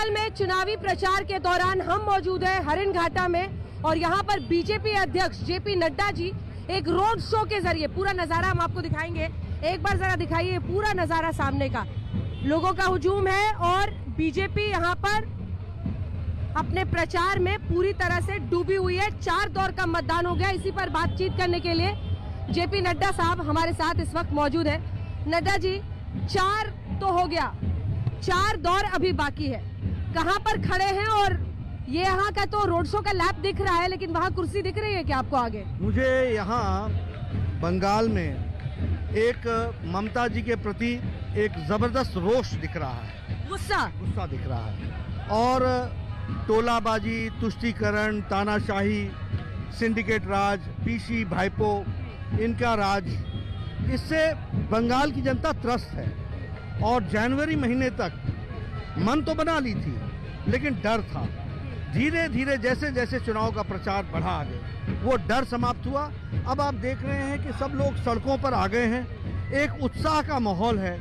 बंगाल में चुनावी प्रचार के दौरान हम मौजूद हैं हरिन घाटा में और यहाँ पर बीजेपी अध्यक्ष जेपी नड्डा जी एक रोड शो के जरिए, पूरा नजारा हम आपको दिखाएंगे, एक बार जरा दिखाइए पूरा नजारा सामने का। लोगों का हुजूम है और बीजेपी यहाँ पर अपने प्रचार में पूरी तरह से डूबी हुई है। 4 दौर का मतदान हो गया। इसी पर बातचीत करने के लिए जेपी नड्डा साहब हमारे साथ इस वक्त मौजूद है। नड्डा जी, 4 तो हो गया, 4 दौर अभी बाकी है, कहाँ पर खड़े हैं? और ये यहाँ का तो रोड शो का लैप दिख रहा है, लेकिन वहाँ कुर्सी दिख रही है क्या आपको आगे? मुझे यहाँ बंगाल में एक ममता जी के प्रति एक जबरदस्त रोष दिख रहा है, गुस्सा दिख रहा है। और टोलाबाजी, तुष्टीकरण, तानाशाही, सिंडिकेट राज, पीसी भाईपो, इनका राज, इससे बंगाल की जनता त्रस्त है। और जनवरी महीने तक मन तो बना ली थी, लेकिन डर था। धीरे धीरे जैसे जैसे चुनाव का प्रचार बढ़ा आगे, वो डर समाप्त हुआ। अब आप देख रहे हैं कि सब लोग सड़कों पर आ गए हैं, एक उत्साह का माहौल है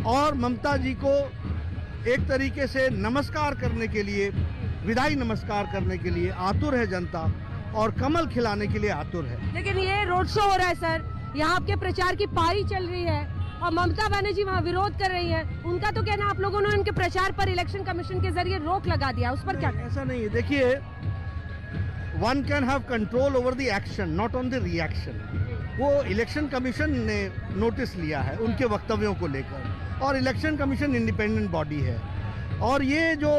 और ममता जी को एक तरीके से नमस्कार करने के लिए, विदाई नमस्कार करने के लिए आतुर है जनता और कमल खिलाने के लिए आतुर है। लेकिन ये रोड शो हो रहा है सर, यहाँ आपके प्रचार की पारी चल रही है और ममता बनर्जी वहाँ विरोध कर रही हैं। उनका तो कहना, आप लोगों ने उनके प्रचार पर इलेक्शन कमीशन के जरिए रोक लगा दिया, उस पर क्या? ऐसा नहीं है। देखिए, one can have control over the action, not on the reaction. वो इलेक्शन कमीशन ने नोटिस लिया है उनके वक्तव्यों को लेकर, और इलेक्शन कमीशन इंडिपेंडेंट बॉडी है। और ये जो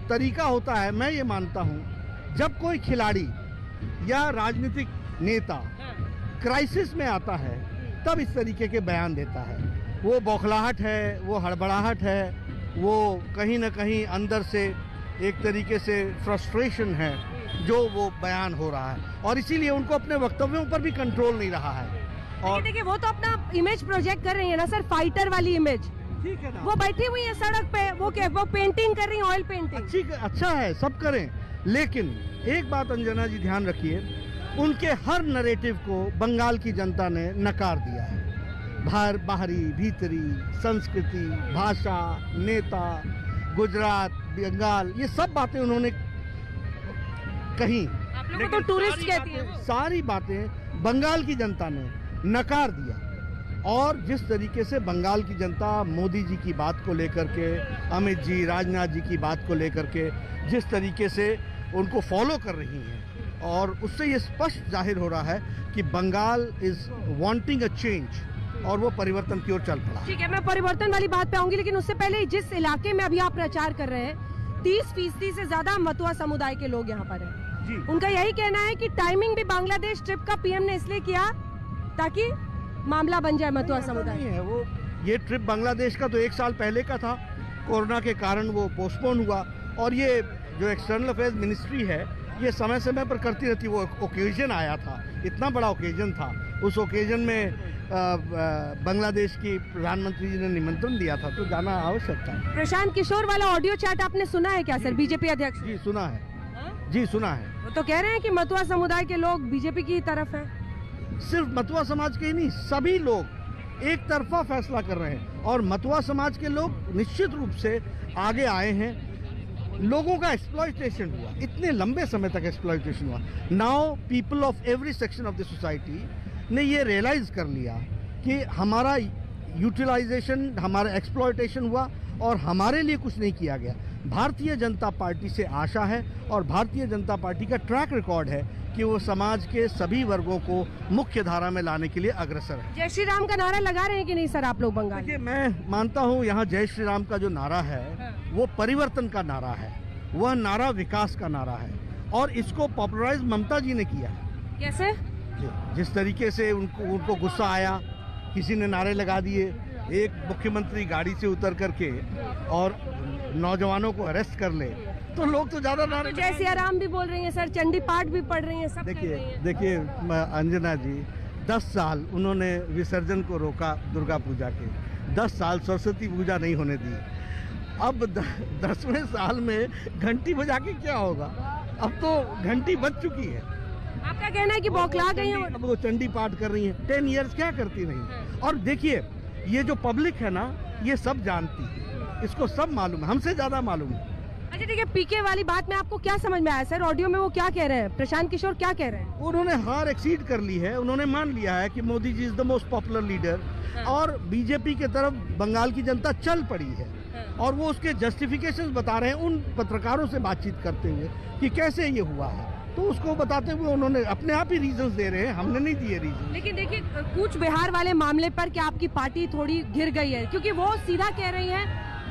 तरीका होता है, मैं ये मानता हूँ, जब कोई खिलाड़ी या राजनीतिक नेता क्राइसिस में आता है तब इस तरीके के बयान देता है। वो बौखलाहट है, वो हड़बड़ाहट है, वो कहीं ना कहीं अंदर से एक तरीके से फ्रस्ट्रेशन है जो वो बयान हो रहा है, और इसीलिए उनको अपने वक्तव्यों पर भी कंट्रोल नहीं रहा है। और देखिए, वो तो अपना इमेज प्रोजेक्ट कर रही है ना सर, फाइटर वाली इमेज। ठीक है ना, वो बैठी हुई है सड़क पे, वो पेंटिंग कर रही है, ऑयल पेंटिंग। अच्छा है, सब करें, लेकिन एक बात अंजना जी ध्यान रखिए, उनके हर नरेटिव को बंगाल की जनता ने नकार दिया है। बाहरी, भीतरी, संस्कृति, भाषा, नेता, गुजरात, बंगाल, ये सब बातें उन्होंने कही। आप लोगों को तो टूरिस्ट कहती है। सारी बातें बंगाल की जनता ने नकार दिया। और जिस तरीके से बंगाल की जनता मोदी जी की बात को लेकर के, अमित जी, राजनाथ जी की बात को लेकर के जिस तरीके से उनको फॉलो कर रही हैं, और उससे ये स्पष्ट जाहिर हो रहा है कि Bengal is wanting a change, और वो परिवर्तन की ओर चल पड़ा। ठीक है, मैं परिवर्तन वाली बात पे आऊंगी, लेकिन उससे पहले जिस इलाके में अभी आप प्रचार कर रहे हैं, 30% से ज्यादा मतुआ समुदाय के लोग यहाँ पर हैं जी। उनका यही कहना है कि टाइमिंग भी बांग्लादेश ट्रिप का पीएम ने इसलिए किया ताकि मामला बन जाए मतुआ समुदाय। नहीं है वो, ये ट्रिप बांग्लादेश का तो 1 साल पहले का था, कोरोना के कारण वो पोस्टपोन हुआ। और ये जो एक्सटर्नल अफेयर्स मिनिस्ट्री है, ये समय समय पर करती रहती। वो ओकेजन आया था, इतना बड़ा ओकेजन था, उस ओकेजन में बांग्लादेश की प्रधानमंत्री जी ने निमंत्रण दिया था, तो जाना आवश्यक था। प्रशांत किशोर वाला ऑडियो चैट आपने सुना है क्या सर, बीजेपी अध्यक्ष? जी सुना है। जी सुना है। वो तो कह रहे हैं कि मतुआ समुदाय के लोग बीजेपी की तरफ है। सिर्फ मतुआ समाज के ही नहीं, सभी लोग एक तरफा फैसला कर रहे हैं, और मतुआ समाज के लोग निश्चित रूप से आगे आए हैं। लोगों का एक्सप्लॉयटेशन हुआ, इतने लंबे समय तक एक्सप्लॉयटेशन हुआ। Now people of every section of the society ने ये रियलाइज कर लिया कि हमारा यूटिलाइजेशन, हमारा एक्सप्लॉयटेशन हुआ और हमारे लिए कुछ नहीं किया गया। भारतीय जनता पार्टी से आशा है, और भारतीय जनता पार्टी का ट्रैक रिकॉर्ड है कि वो समाज के सभी वर्गों को मुख्य धारा में लाने के लिए अग्रसर है। जय श्री राम का नारा लगा रहे हैं कि नहीं सर आप लोग बंगाल? देखिए, मैं मानता हूँ यहाँ जय श्री राम का जो नारा है वो परिवर्तन का नारा है, वह नारा विकास का नारा है, और इसको पॉपुलराइज ममता जी ने किया है। कैसे? जिस तरीके से उनको गुस्सा आया, किसी ने नारे लगा दिए, एक मुख्यमंत्री गाड़ी से उतर करके और नौजवानों को अरेस्ट कर ले, तो लोग तो ज्यादा नारे। जय सिया राम भी बोल रही हैं सर, चंडी पाठ भी पढ़ रही हैं, सब देखिए अंजना जी, 10 साल उन्होंने विसर्जन को रोका दुर्गा पूजा के, 10 साल सरस्वती पूजा नहीं होने दी। अब 10वें साल में घंटी बजा के क्या होगा? अब तो घंटी बज चुकी है। आपका कहना है कि बौखला गई हैं? अब वो चंडी पाठ कर रही हैं, 10 इयर्स क्या करती रही। और देखिए, ये जो पब्लिक है ना, ये सब जानती है, इसको सब मालूम है, हमसे ज्यादा मालूम है। अच्छा ठीक है, पीके वाली बात में आपको क्या समझ में आया सर? ऑडियो में वो क्या कह रहे हैं, प्रशांत किशोर क्या कह रहे हैं? उन्होंने हार एक्सीड कर ली है, उन्होंने मान लिया है कि Modi ji is the most popular leader और बीजेपी के तरफ बंगाल की जनता चल पड़ी है और वो उसके जस्टिफिकेशंस बता रहे हैं उन पत्रकारों से बातचीत करते हुए कि कैसे ये हुआ है। तो उसको बताते हुए उन्होंने अपने आप ही रीजंस दे रहे हैं, हमने नहीं दिए रीजन। लेकिन देखिए, कूच बिहार वाले मामले पर क्या आपकी पार्टी थोड़ी गिर गई है? क्योंकि वो सीधा कह रही है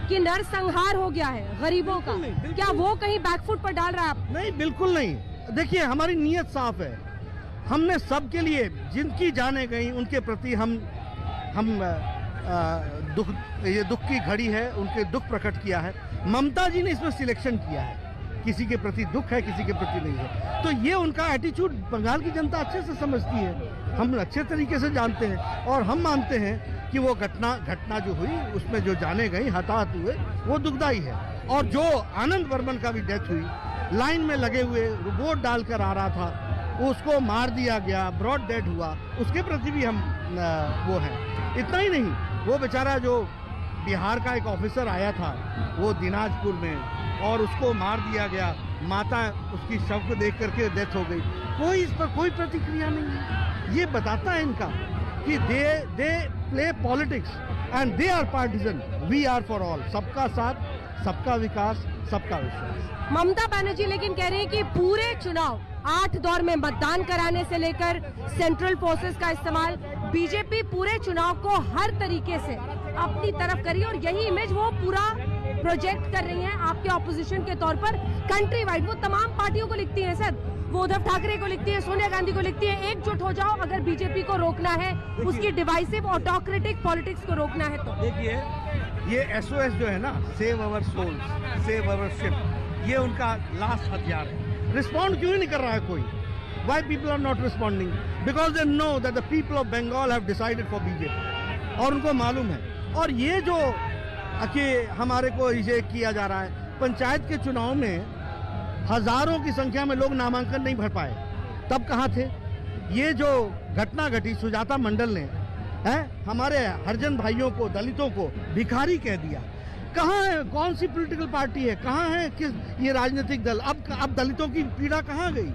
कि नरसंहार हो गया है गरीबों का, क्या वो कहीं बैकफुट पर डाल रहा है आप? नहीं, बिल्कुल नहीं। देखिए, हमारी नीयत साफ है, हमने सबके लिए जिनकी जाने गई उनके प्रति हम दुख की घड़ी है, उनके दुख प्रकट किया है। ममता जी ने इसमें सिलेक्शन किया है, किसी के प्रति दुख है, किसी के प्रति नहीं है। तो ये उनका एटीट्यूड बंगाल की जनता अच्छे से समझती है, हम अच्छे तरीके से जानते हैं और हम मानते हैं कि वो घटना जो हुई उसमें जो जाने गई, हताहत हुए, वो दुखदाई है। और जो आनंद वर्मन का भी डेथ हुई, लाइन में लगे हुए वोट डालकर आ रहा था, उसको मार दिया गया, ब्रॉड डेड हुआ, उसके प्रति भी हम वो हैं। इतना ही नहीं, वो बेचारा जो बिहार का एक ऑफिसर आया था वो दिनाजपुर में और उसको मार दिया गया, माता उसकी शव को देख करके डेथ हो गई, कोई इस पर कोई प्रतिक्रिया नहीं है। ये बताता है इनका कि they play politics and they are partisan, we are for all, सबका साथ, सबका विकास, सबका विश्वास। ममता बनर्जी लेकिन कह रही है कि पूरे चुनाव 8 दौर में मतदान कराने से लेकर सेंट्रल फोर्सेस का इस्तेमाल, बीजेपी पूरे चुनाव को हर तरीके से अपनी तरफ करी और यही इमेज वो पूरा प्रोजेक्ट कर रही हैं आपके ऑपोजिशन के तौर पर कंट्री वाइड। वो तमाम पार्टियों को लिखती हैं सर, वो उद्धव ठाकरे को लिखती है, सोनिया गांधी को लिखती है, एकजुट हो जाओ अगर बीजेपी को रोकना है, उसकी डिवाइसिव ऑटोक्रेटिक पॉलिटिक्स को रोकना है। तो देखिए, ये SOS जो है ना, save our souls, save our ship, ये उनका लास्ट हथियार है। रिस्पॉन्ड क्यों नहीं कर रहा है कोई? Why people are not responding? Because they know that the people of Bengal have decided for BJP और उनको मालूम है। और ये जो कि हमारे को ये किया जा रहा है, पंचायत के चुनाव में हजारों की संख्या में लोग नामांकन नहीं भर पाए, तब कहाँ थे? ये जो घटना घटी, सुजाता मंडल ने हमारे हरिजन भाइयों को, दलितों को भिखारी कह दिया। कहाँ है? कौन सी पॉलिटिकल पार्टी है? कहाँ है किस ये राजनीतिक दल? अब दलितों की पीड़ा कहाँ गई?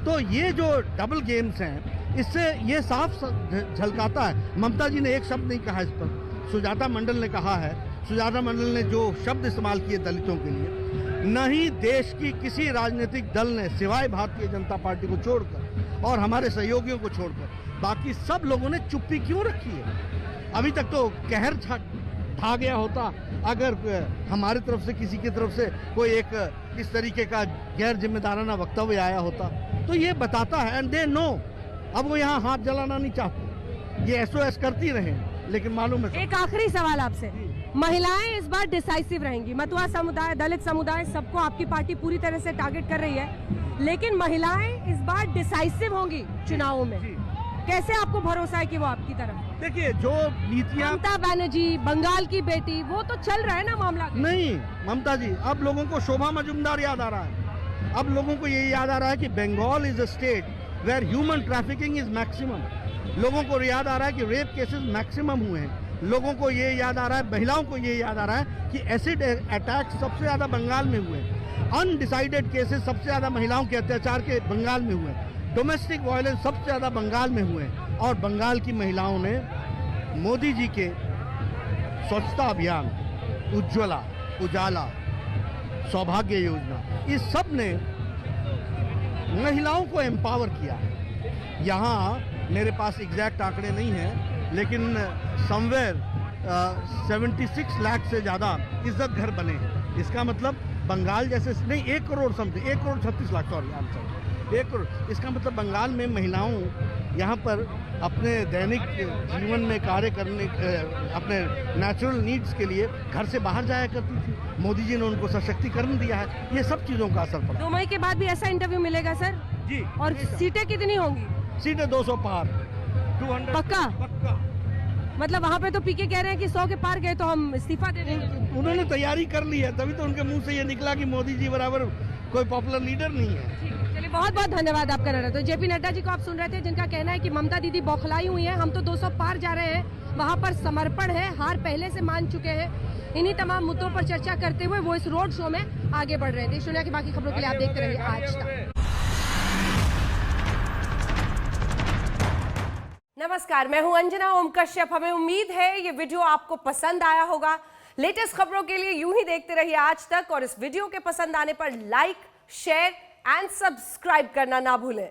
तो ये जो डबल गेम्स हैं, इससे ये साफ झलकाता है। ममता जी ने एक शब्द नहीं कहा इस पर, सुजाता मंडल ने कहा है। सुजाता मंडल ने जो शब्द इस्तेमाल किए दलितों के लिए, नहीं देश की किसी राजनीतिक दल ने सिवाय भारतीय जनता पार्टी को छोड़कर और हमारे सहयोगियों को छोड़कर बाकी सब लोगों ने चुप्पी क्यों रखी है? अभी तक तो कहर ढा गया होता अगर हमारी तरफ से, किसी की तरफ से कोई एक इस तरीके का गैर जिम्मेदाराना वक्तव्य आया होता। तो ये बताता है, एंड दे नो। अब वो यहाँ हाथ जलाना नहीं चाहते, ये SOS करती रहे, लेकिन मालूम है। एक आखिरी सवाल आपसे, महिलाएं इस बार डिसाइसिव रहेंगी, मतुआ समुदाय, दलित समुदाय, सबको आपकी पार्टी पूरी तरह से टारगेट कर रही है, लेकिन महिलाएं इस बार डिसाइसिव होंगी चुनावों में, कैसे आपको भरोसा है कि वो आपकी तरफ? देखिए, जो नीतियां, ममता बनर्जी, बंगाल की बेटी, वो तो चल रहा है ना मामला। नहीं ममता जी, अब लोगों को शोभा मजुमदार याद आ रहा है। अब लोगों को ये याद आ रहा है कि Bengal is a state where human trafficking is maximum. लोगों को याद आ रहा है कि रेप केसेस मैक्सिमम हुए हैं। लोगों को ये याद आ रहा है, महिलाओं को ये याद आ रहा है कि एसिड अटैक सबसे ज्यादा बंगाल में हुए। अनडिसाइडेड केसेस सबसे ज्यादा महिलाओं के अत्याचार के बंगाल में हुए। डोमेस्टिक वायलेंस सबसे ज्यादा बंगाल में हुए। और बंगाल की महिलाओं ने मोदी जी के स्वच्छता अभियान, उज्ज्वला, उजाला, सौभाग्य योजना, इस सब ने महिलाओं को एम्पावर किया है। यहाँ मेरे पास एग्जैक्ट आंकड़े नहीं हैं, लेकिन समवेयर 76 लाख से ज़्यादा इज्जत घर बने हैं। इसका मतलब बंगाल जैसे नहीं, 1 crore something, 1 crore 36 lakh, sorry answer 1 crore. इसका मतलब बंगाल में महिलाओं यहाँ पर अपने दैनिक जीवन में कार्य करने, अपने नेचुरल नीड्स के लिए घर से बाहर जाया करती थी। मोदी जी ने उनको सशक्तिकरण दिया है। ये सब चीज़ों का असर पड़ा। 2 मई के बाद भी ऐसा इंटरव्यू मिलेगा सर? जी। और सीटें कितनी होंगी? सीटें 200 पार, 200 पक्का? पक्का। मतलब वहाँ पे तो पीके कह रहे हैं कि 100 के पार गए तो हम इस्तीफा दे देंगे। उन्होंने तैयारी कर ली है, तभी तो उनके मुंह से ये निकला कि मोदी जी बराबर कोई पॉपुलर लीडर नहीं है। चलिए बहुत बहुत धन्यवाद आपका नरेंद्र। तो जेपी नड्डा जी को आप सुन रहे थे, जिनका कहना है कि ममता दीदी बौखलाई हुई हैं, हम तो 200 पार जा रहे हैं, वहां पर समर्पण है, हार पहले से मान चुके हैं। इन्हीं तमाम मुद्दों पर चर्चा करते हुए वो इस रोड शो में आगे बढ़ रहे थे। इस दुनिया की बाकी खबरों के लिए आप देखते रहिए आज तक। नमस्कार, मैं हूं अंजना ओम कश्यप। हमें उम्मीद है ये वीडियो आपको पसंद आया होगा। लेटेस्ट खबरों के लिए यूं ही देखते रहिए आज तक, और इस वीडियो के पसंद आने पर लाइक, शेयर एंड सब्सक्राइब करना ना भूलें।